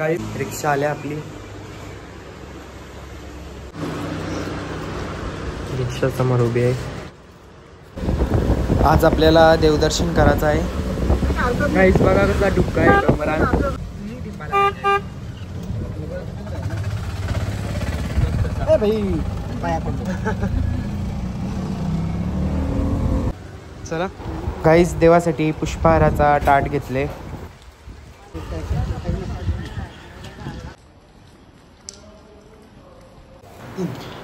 काही रिक्षा आल्या आपली, रिक्षा समोर उभी आहे. आज आपल्याला देवदर्शन करायचं आहे. काहीच बघा कसा डुक्का आहे कमरान. चला गाईस, देवासाठी पुष्पहाराचा ताट घेतले.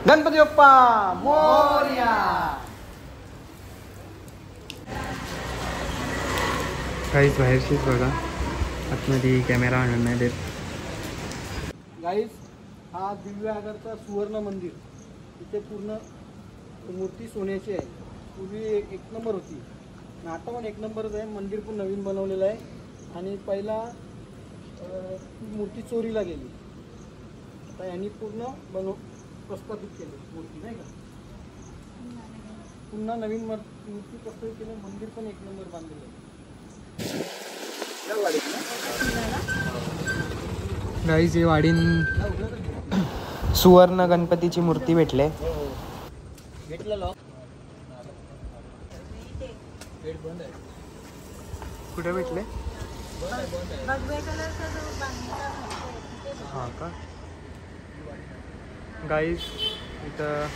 गणपती बाप्पा मोरया. गाईस बाहेरशीच बघा, आतमध्ये कॅमेरा आणून नाही देत. गाईस, हा दिव्य आगारचा सुवर्ण मंदिर. इथे पूर्ण मूर्ती सोन्याची आहे. पूर्वी एक नंबर होती, आता पण एक नंबरच आहे. मंदिर पण नवीन बनवलेलं आहे. आणि पहिला मूर्ती चोरीला गेली, आता यांनी पूर्ण प्रस्थापित केली मूर्ती, नाही का? पुन्हा नवीन मूर्ती प्रस्थापित केली. मंदिर पण एक नंबर बांधलेलं आहे. गाईस, हे वाडीन सुवर्ण गणपतीची मूर्ती भेटले. कुठे भेटले? हा का? गाईस, इथं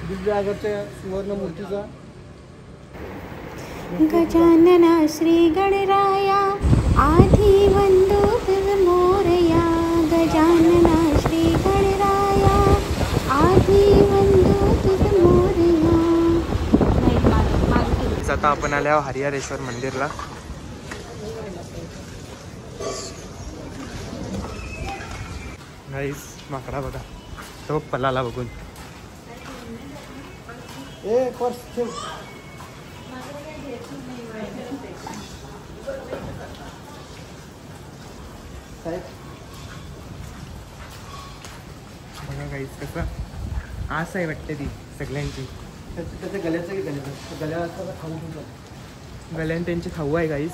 दिव्य आगारच्या सुवर्ण मूर्तीचा गजानना श्री गणराया आधी वंदो तुझ मोरया. गजानना श्री गणराया आधी वंदो तुझ मोरया. आता आपण आल्यावर हरिहरेश्वर मंदिरला. गाईस, माकडा बघा, तो पलाला बघून. पर्स ठेव. बघा गाईस, कसं आस आहे वाटते ती सगळ्यांची. त्याच्या गल्याला खाऊ ठेवतात. गल्यान त्यांची खाऊ आहे गाईस.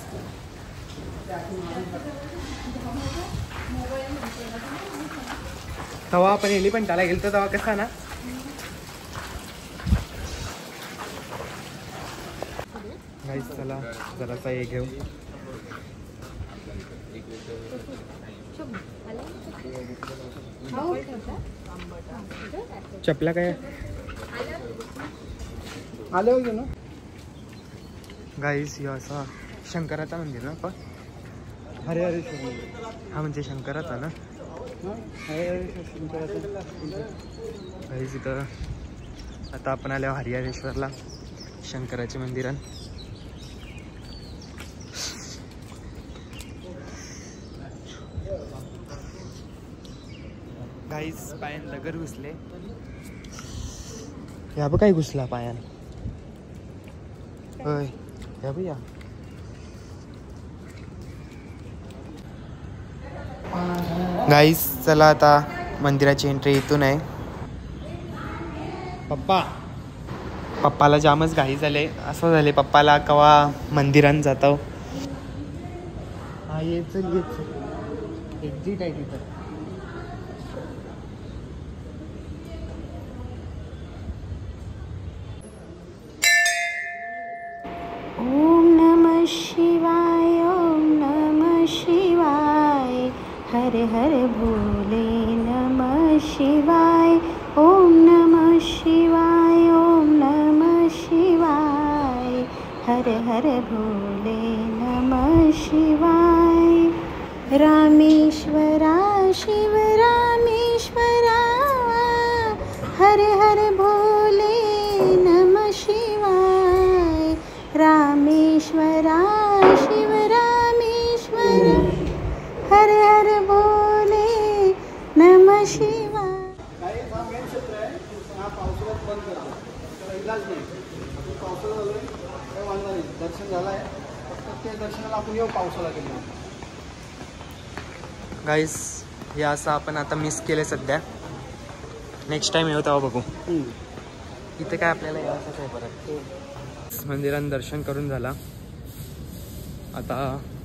तवा आपण येली पण त्याला गेलतो तेव्हा कसा ना. गाईस, चला जरासा हे घेऊ. चपला काय आले होते ना गाईस. हे असा शंकराचा मंदिर ना पण हरिहरेश्वर मंदिर. हा म्हणजे शंकराचा ना. गाईस, इथं आता आपण आल्यावर हरिहरेश्वरला शंकराचे मंदिर. गाईस, पायान दगड घुसले. या बघ काय घुसला पायान. होय, या बघ या. गाईस, चला आता मंदिराची एंट्री इथून आहे. पप्पाला जामच घाई झाले. असं झाले पप्पाला कवा मंदिरात जातो. हा येच एक्झिट आहे तिथं. ओम नमः शिवाय. ओम नमः शिवाय. हर हर भोले नमः शिवाय. ओम नमः शिवाय. ओम नमः शिवाय. हर हर भोले नमः शिवाय. रामेश्वरा शिव रामेश्वरा. हर हर भोले नमः शिवाय. रामेश्वरा शिव रामेश्वरा. हर हर भोले नमः शिवाय. हा मेन क्षेत्र आहे. हा पावसाळ्यात बंद करतो, त्याला इलाज नाही. पावसाळा झालोय काही वांधा नाही. दर्शन झालं आहे, फक्त ते दर्शनाला आपण येऊ पावसाळा केलं. गाईस, हे असं आपण आता मिस केलं सध्या. नेक्स्ट टाइम येऊ तेव्हा बघू. इथे काय आपल्याला यायचंच आहे परत. मंदिरात दर्शन करून झाला. आता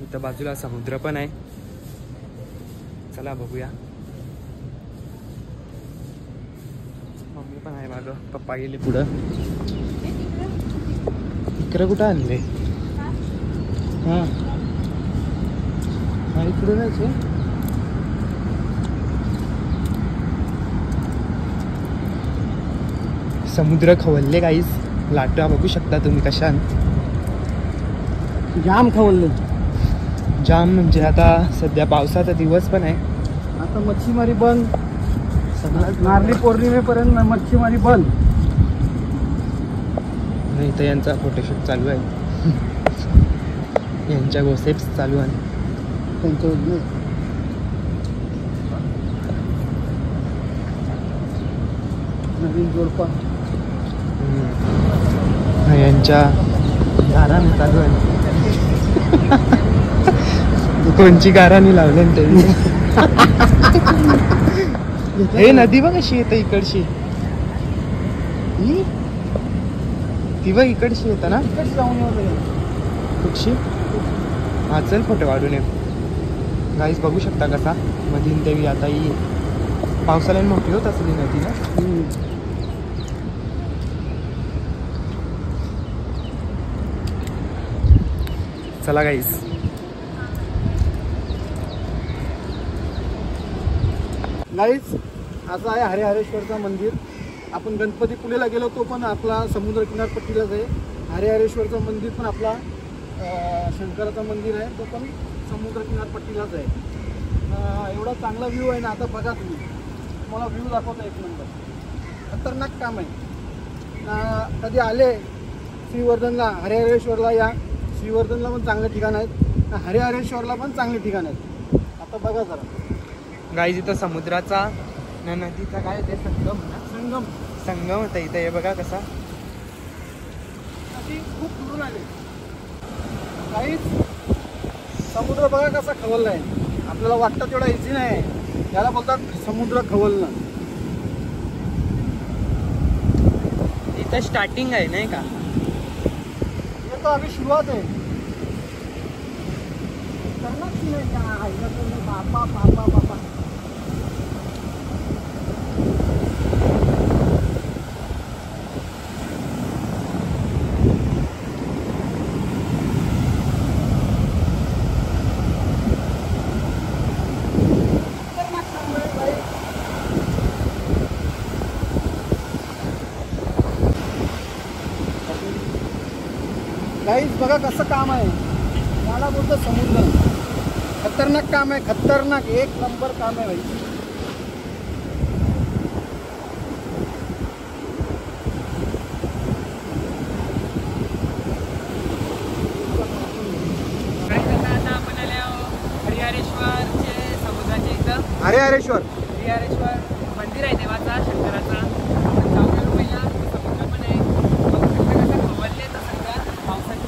इथं बाजूला समुद्र पण आहे. चला बघूया. मम्मी पण आहे मागं, पप्पा गेले पुढं. इकडं कुठं आणले? हां हां इकडं जायचं. समुद्र खवलले काहीच. लाटा बघू शकता तुम्ही कशान. जाम खवलले. जाम म्हणजे आता सध्या पावसाचा दिवस पण आहे. आता मच्छीमारी बंद. नारळी पौर्णिमेपर्यंत मच्छीमारी बंद. नाही तर यांचा फोटोशूट चालू आहे. यांच्या गोसेप्स चालू आहे त्यांच्या नवीन जोडपा. यांच्या गाराने चालू आहे. कोणची गाराने लावले ते. हे नदी बघ कशी येते इकडची. ती बघ इकडची येतं ना. कुठची? हा चल फोटो काढून ये. गाईस बघू शकता कसा मधीन देवी. आता ही पावसाळ्यात मोठी होत असली नदी ना. चला गाईस. गाईज असं आहे हरिहरेश्वरचं मंदिर. आपण गणपतीपुळेला गेलो तो पण आपला समुद्र किनारपट्टीलाच आहे. हरिहरेश्वरचं मंदिर पण आपला शंकराचं मंदिर आहे, तो पण समुद्र किनारपट्टीलाच आहे. एवढा चांगला व्ह्यू आहे ना. आता बघा तुम्ही, तुम्हाला व्ह्यू दाखवता एक नंबर. खतरनाक काम आहे. कधी आले श्रीवर्धनला, हरिहरेश्वरला या. श्रीवर्धनला पण चांगले ठिकाण आहेत, हरिहरेश्वरला पण चांगले ठिकाण आहेत. आता बघा जरा गाईज इथं समुद्राचा नदीचा काय ते संगम ना. संगम होता इथं. हे बघा कसा नदी खूप दुरून आले. काहीच समुद्र बघा कसा खवलला आहे. आपल्याला वाटतं तेवढा इझी नाही. याला बोलतात समुद्र खवलणं. इथं स्टार्टिंग आहे नाही का. ये तो अभी शुरुआत है. करना की नाही का. बापा बापा बापा. गाईज बघा कसं काम आहे. याला बोलतो समुद्र. खतरनाक काम आहे. खतरनाक एक नंबर काम आहे भाई. आता आपण आले हरिहरेश्वरचे समुद्राचे एकदम. हरिहरेश्वर मंदिर आहे देवाचा शंकराचा. आपण जाऊन आलो पहिला. समुद्र पण आहे. कसं खवलले तर सगळं पावसाचे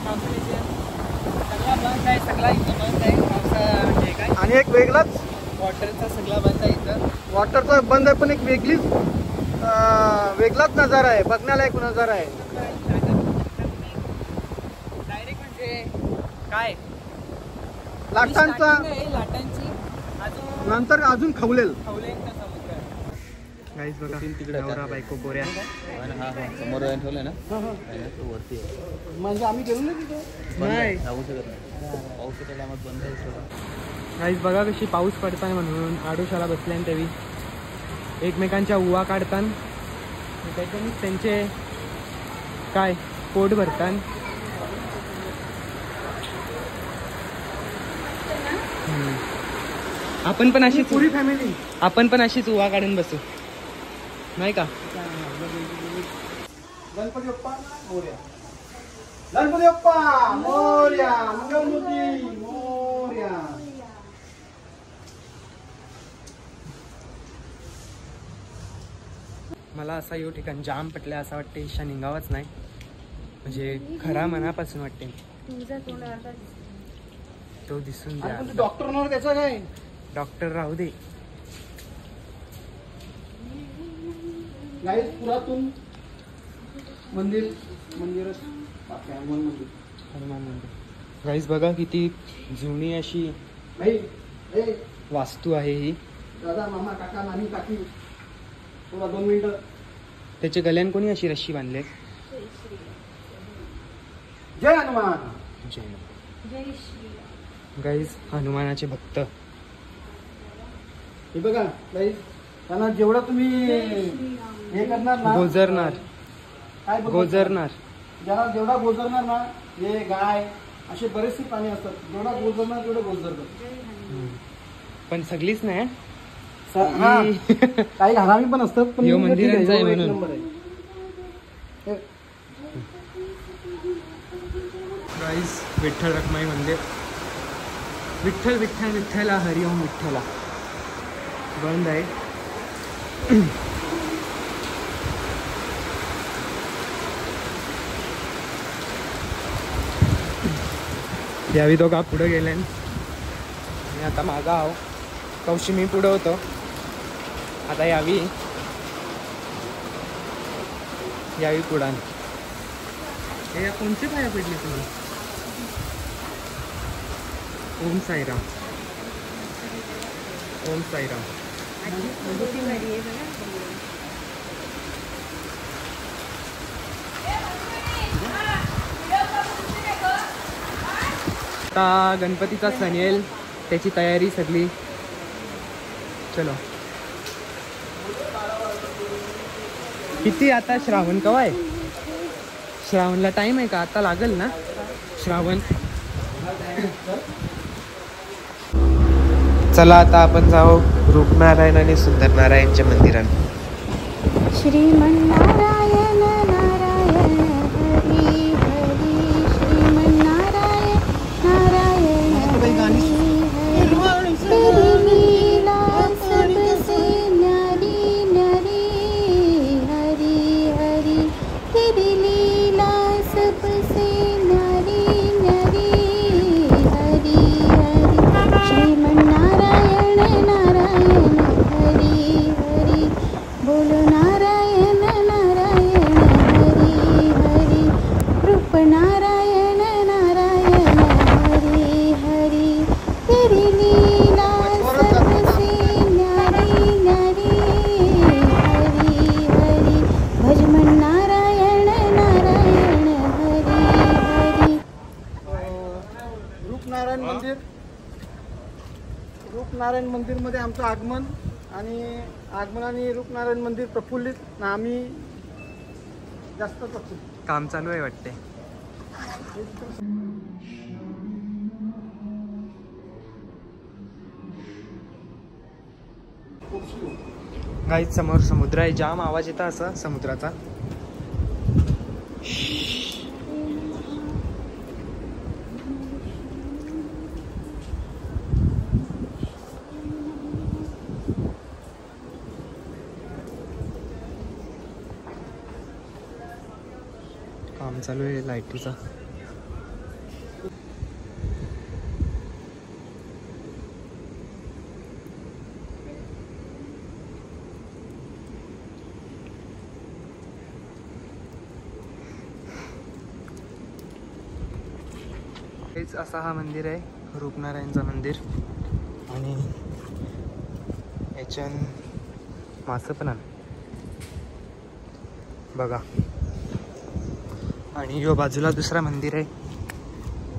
सगळा बंद आहे. सगळा इथं बंद आहे. पावसा म्हणजे काय आणि एक वेगळाच वॉटरचा सगळा बंद आहे इथं. वॉटरचा बंद आहे, पण एक वेगळाच नजारा आहे. बघण्यालायक नजारा आहे. डायरेक्ट म्हणजे काय लाटांचा लाटांची अजून नंतर अजून खवलेल. गाईस बघा नवरा बायको गोऱ्या. समोर ठेवलंय ना वरती म्हणजे आम्ही गेलो ना तिथे. नाही राहू शकत नाही. पावसाच्या टायमात बंद आहे सगळं. गाईस बघा कशी पाऊस पडताना म्हणून आडोशाला बसल्यान तेवी एकमेकांच्या उवा काढतान. त्याच्यानेच त्यांचे काय पोट भरतान. आपण पण अशी पुरी फॅमिली. आपण पण अशीच उवा काढून बसू नाही का. गणपती बाप्पा मोरया. गणपती बाप्पा मोरया. मंगलमूर्ती मोरया. मला असा यो ठिकाण जाम पटलं. असं वाटते ईशा निघावाच नाही. म्हणजे खरा मनापासून वाटते. तो दिसून द्या. डॉक्टर होणार त्याचं काय. डॉक्टर राहू दे. गाईस पुरातून मंदिरच हनुमान मंदिर. हनुमान मंदिर. गाईस बघा किती जुनी अशी भाई वास्तू आहे ही. दादा मामा काका नानी काकी थोडा 2 मिनिटं. त्याच्या गल्यान कोणी अशी रस्सी बांधले. जय हनुमान. गाईज हनुमानाचे भक्त. हे बघा गाईज, त्यांना जेवढं तुम्ही हे करणार ना, गोजरणार काय बोलतात? गोजरणार. ज्याला जेवढा गोजरणार ना, हे गाय असे बरेचसे प्राणी असतात, जेवढा गोजरणार तेवढे गोजरतात. पण सगळीच नाही. हा, काही हरामी पण असतात, पण ह्यो ठीक मंदिरांचा आहे ह्यो एक म्हणून. नंबर आहे. गाईज विठ्ठल रखमाई मंदिर. विठ्ठल विठ्ठल विठ्ठला हरिओम विठ्ठला. बंद आहे. यावी तो का पुढे गेले. मी आता मागा आहो. कौशी मी पुढं होतो. आता यावी पुढान. हे कोणते पाया पडले तुम्ही. ओम साईराम. ओम साईराम. आता गणपतीचा सण येईल, त्याची तयारी सगळी. चलो. किती आता श्रावण कवा आहे. श्रावणला टाइम आहे का. आता लागेल ना श्रावण. चला आता आपण जाऊ रूपनारायण आणि सुंदरनारायणच्या मंदिरात. श्रीमन्नारायण नारायण हरी हरी. श्रीमन्नारायण नारायण हरी हरी. तेरी लीला सबसे न्यारी न्यारी. हरी हरी. तेरी लीला सबसे न्यारी न्यारी. हरी हरी. श्रीमन्नारायण नारायण हरी हरी. बोलो नारायण नारायण हरी हरी. रूप नारायण नारायण हरी हरी. तेरी लीला सबसे न्यारी न्यारी. हरी हरी. भजमन नारायण नारायण हरी हरी. रूपनारायण मंदिर. रूपनारायण मंदिरमध्ये आमचं आगमन आणि रूपनारायण मंदिर प्रफुल्लित ना, आम्ही जास्त प्रफुल्लित. काम चालू आहे वाटते. गाईत समोर समुद्र आहे. जाम आवाज येता असा समुद्राचा. काम चालू आहे लाईटीचा. हेच असा हा मंदिर आहे रूपनारायणचं मंदिर. आणि याच्यान मासं पण आलं बघा. आणि यो बाजूला दुसरा मंदिर आहे,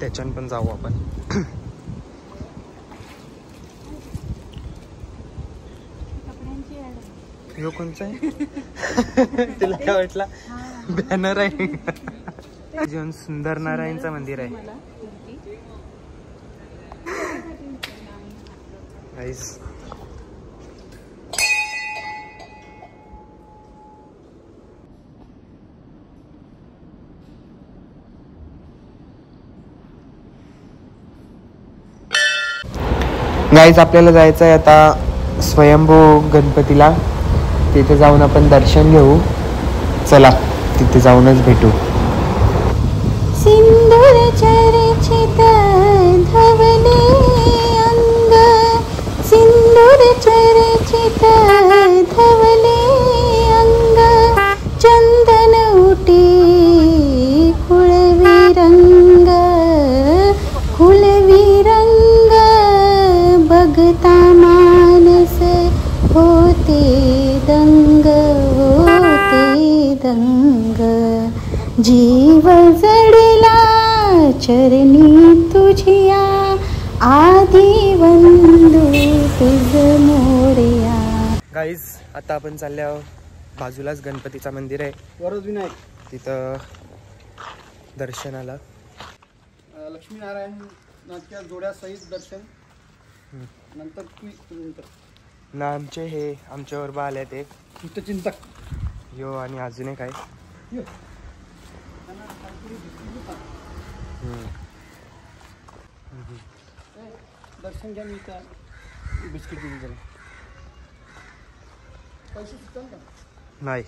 त्याच्यान पण जाऊ आपण. यो कोणचा आहे. तुला काय वाटला बॅनर आहे. अजून सुंदर नारायणचं मंदिर आहे. गाईस गाईज आपल्याला जायचं आहे आता स्वयंभू गणपतीला. तिथे जाऊन आपण दर्शन घेऊ. चला तिथे जाऊनच भेटू. सिंदूर चर्चित धवले अंग. सिंदूर चर्चित धवले अंग. चंदन उटी कुळवी रंग. कुळवी रंग बघता जीव जडला चरणी तुझिया आधी वंदू तुझ मोरया. गाईज आता आपण चालल्या बाजूलाच गणपतीचं मंदिर आहे वरद विनायक तिथं दर्शनाला. लक्ष्मीनारायणाच्या जोड्यासहित दर्शन नंतर नंतर ना आमचे हे आमच्यावर बा आले ते चिंतक यो आणि अजून एक आहे. दर्शन घ्या. मी त्या बिस्किट दिली त्याला पैसे सुचतात का? नाही.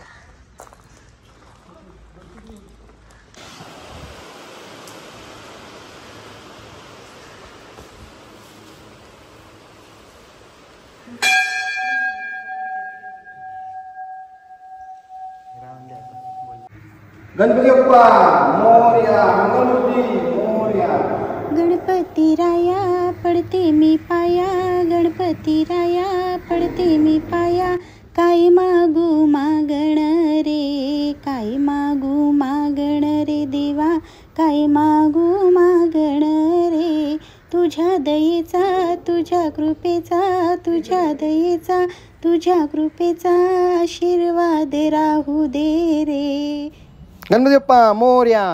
गणपती बाप्पा मोरया. मंगलमूर्ती मोरया. गणपती राया पडते मी पाया गणपती राया पडते मी पाया. काय मागू मागण रे काय मागू मागण रे देवा काय मागू मागण रे. तुझ्या दयेचा तुझ्या कृपेचा तुझ्या दयेचा तुझ्या कृपेचा आशीर्वाद राहू दे रे. गणपती बाप्पा मोरया.